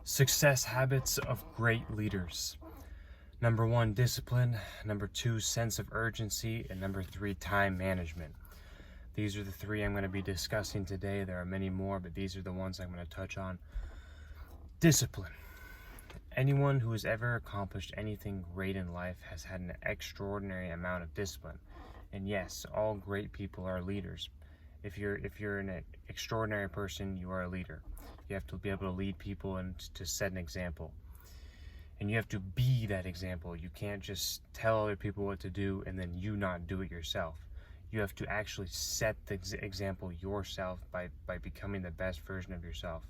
Success habits of great leaders. Number 1, discipline. Number 2, sense of urgency. And number 3, time management. These are the 3 I'm going to be discussing today. There are many more, but these are the ones I'm going to touch on. Discipline. Anyone who has ever accomplished anything great in life has had an extraordinary amount of discipline. And yes, all great people are leaders. If you're an extraordinary person, you are a leader. You have to be able to lead people and to set an example. And you have to be that example. You can't just tell other people what to do and then you not do it yourself. You have to actually set the example yourself by becoming the best version of yourself.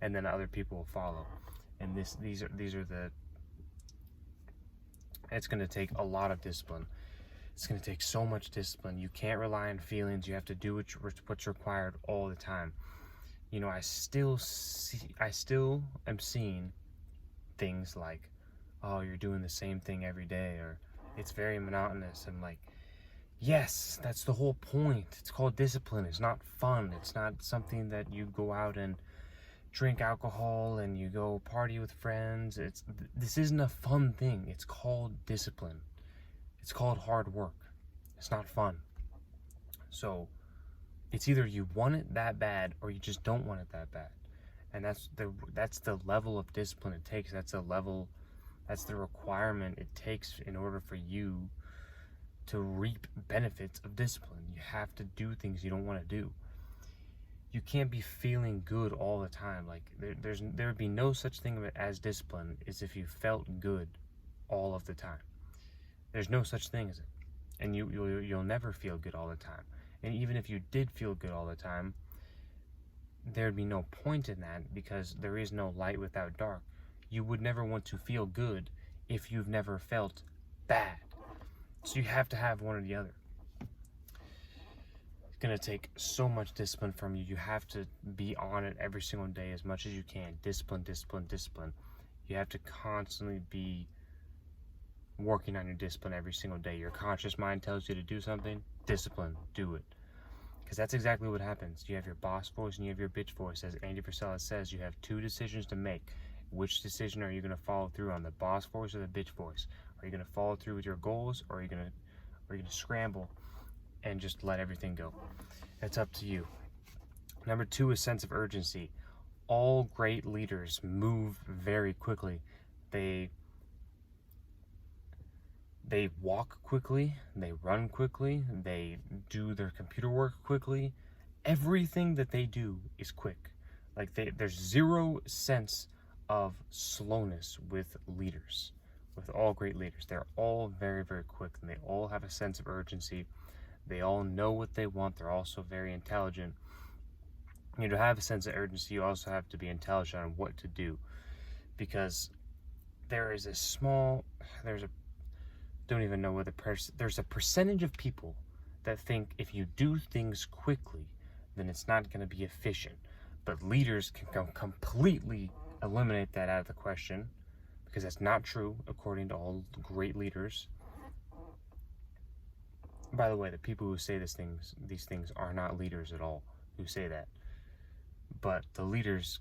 And then other people will follow. And these are the, it's going to take a lot of discipline. It's going to take so much discipline. You can't rely on feelings. You have to do what's required all the time. You know, I still am seeing things like, oh, you're doing the same thing every day, or it's very monotonous. And like, yes, that's the whole point. It's called discipline. It's not fun. It's not something that you go out and drink alcohol and you go party with friends. This isn't a fun thing. It's called discipline. It's called hard work. It's not fun. So it's either you want it that bad or you just don't want it that bad. And that's the level of discipline it takes. That's the requirement it takes in order for you to reap benefits of discipline. You have to do things you don't want to do. You can't be feeling good all the time. Like there would be no such thing as discipline as if you felt good all of the time. There's no such thing as it. And you'll never feel good all the time. And even if you did feel good all the time, there'd be no point in that, because there is no light without dark. You would never want to feel good if you've never felt bad. So you have to have one or the other. It's going to take so much discipline from you. You have to be on it every single day as much as you can. Discipline, discipline, discipline. You have to constantly be working on your discipline every single day. Your conscious mind tells you to do something, discipline, do it. Because that's exactly what happens. You have your boss voice and you have your bitch voice. As Andy Frisella says, you have 2 decisions to make. Which decision are you going to follow through on, the boss voice or the bitch voice? Are you going to follow through with your goals, or are you going to scramble and just let everything go? It's up to you. Number 2 is sense of urgency. All great leaders move very quickly. They walk quickly, they run quickly, they do their computer work quickly. Everything that they do is quick. Like there's zero sense of slowness with leaders, with all great leaders. They're all very, very quick, and they all have a sense of urgency. They all know what they want. They're also very intelligent. You know, to have a sense of urgency, you also have to be intelligent on what to do, because there's a percentage of people that think if you do things quickly, then it's not going to be efficient. But leaders can completely eliminate that out of the question, because that's not true according to all great leaders. By the way, the people who say these things are not leaders at all who say that. But the leaders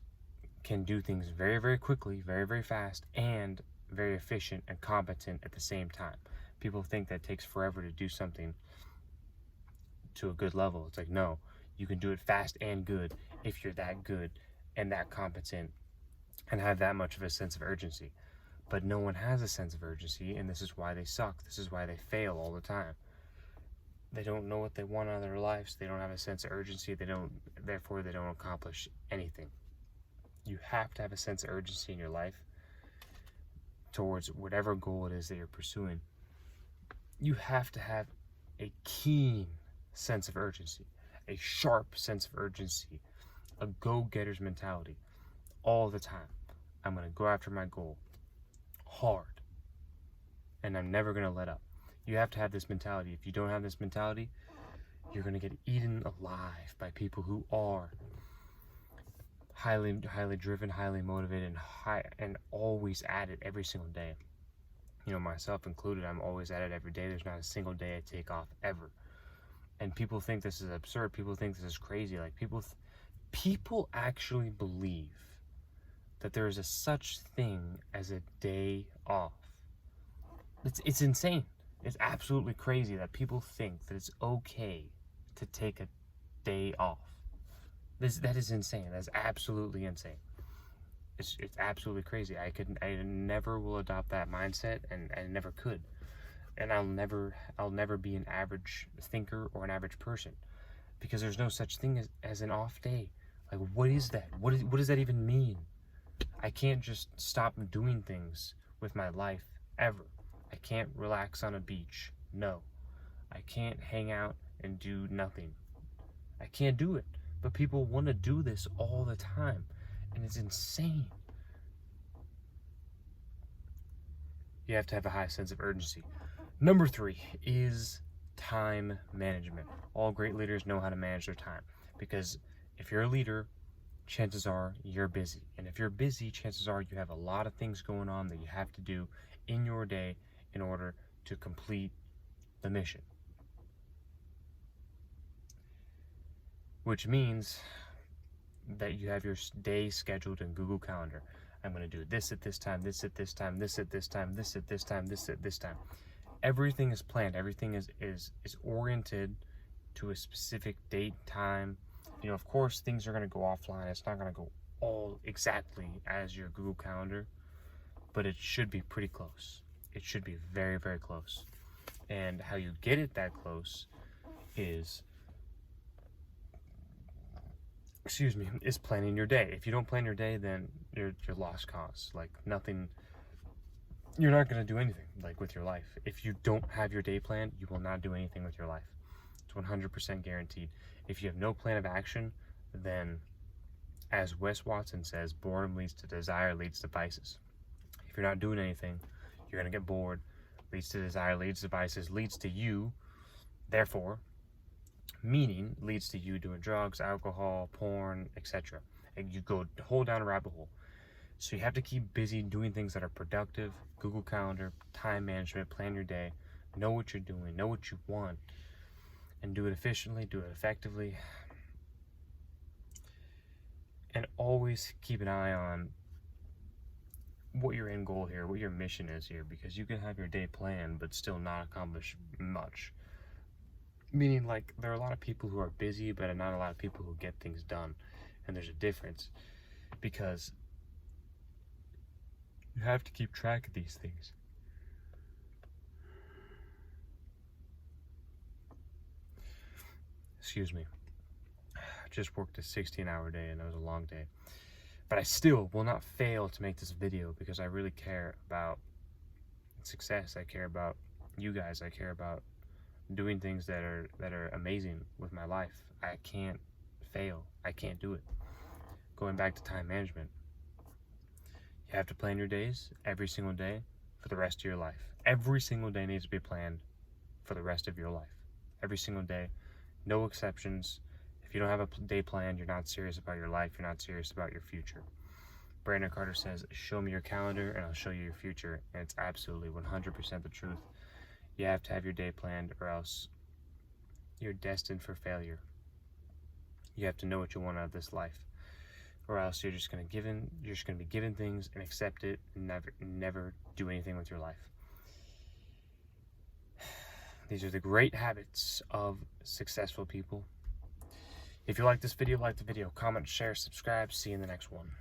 can do things very, very quickly, very, very fast, and very efficient and competent at the same time. People think that it takes forever to do something to a good level. It's like, no, you can do it fast and good if you're that good and that competent and have that much of a sense of urgency. But no one has a sense of urgency, and this is why they suck. This is why they fail all the time. They don't know what they want out of their lives. They don't have a sense of urgency. Therefore they don't accomplish anything. You have to have a sense of urgency in your life towards whatever goal it is that you're pursuing. You have to have a keen sense of urgency, a sharp sense of urgency, a go-getter's mentality all the time. I'm going to go after my goal hard, and I'm never going to let up. You have to have this mentality. If you don't have this mentality, you're going to get eaten alive by people who are highly driven, highly motivated, and always at it every single day. You know, myself included, I'm always at it every day. There's not a single day I take off ever. And people think this is absurd. People think this is crazy. Like people actually believe that there is a such thing as a day off. It's insane. It's absolutely crazy that people think that it's okay to take a day off. That is insane. That's absolutely insane. It's absolutely crazy. I never will adopt that mindset, and I never could. And I'll never be an average thinker or an average person, because there's no such thing as an off day. Like, what is that? What does that even mean? I can't just stop doing things with my life ever. I can't relax on a beach. No. I can't hang out and do nothing. I can't do it. But people want to do this all the time, and it's insane. You have to have a high sense of urgency. Number 3 is time management. All great leaders know how to manage their time, because if you're a leader, chances are you're busy. And if you're busy, chances are you have a lot of things going on that you have to do in your day in order to complete the mission. Which means that you have your day scheduled in Google Calendar. I'm going to do this at this time, this at this time, this at this time, this at this time, this at this time. Everything is planned. Everything is oriented to a specific date, time. You know, of course, things are going to go offline. It's not going to go all exactly as your Google Calendar, but it should be pretty close. It should be very, very close. And how you get it that close is planning your day. If you don't plan your day, then you're lost cause. Like, nothing, you're not going to do anything, like, with your life. If you don't have your day planned, you will not do anything with your life. It's 100% guaranteed. If you have no plan of action, then, as Wes Watson says, boredom leads to desire, leads to vices. If you're not doing anything, you're going to get bored, leads to desire, leads to vices, leads to you, therefore, meaning leads to you doing drugs, alcohol, porn, etc. And you go whole down a rabbit hole. So you have to keep busy doing things that are productive. Google Calendar, time management, plan your day, know what you're doing, know what you want, and do it efficiently, do it effectively. And always keep an eye on what your end goal here, what your mission is here, because you can have your day planned but still not accomplish much. Meaning, like, there are a lot of people who are busy, but not a lot of people who get things done. And there's a difference, because you have to keep track of these things. Excuse me. I just worked a 16-hour day, and that was a long day. But I still will not fail to make this video, because I really care about success. I care about you guys. I care about doing things that are amazing with my life. I can't fail. I can't do it. Going back to time management, you have to plan your days every single day for the rest of your life. Every single day needs to be planned for the rest of your life. Every single day, no exceptions. If you don't have a day planned, you're not serious about your life. You're not serious about your future. Brandon Carter says, show me your calendar and I'll show you your future. And it's absolutely 100% the truth. You have to have your day planned, or else you're destined for failure. You have to know what you want out of this life, or else you're just going to be given things and accept it and never do anything with your life. These are the great habits of successful people. If you like this video, like the video, comment, share, subscribe. See you in the next one.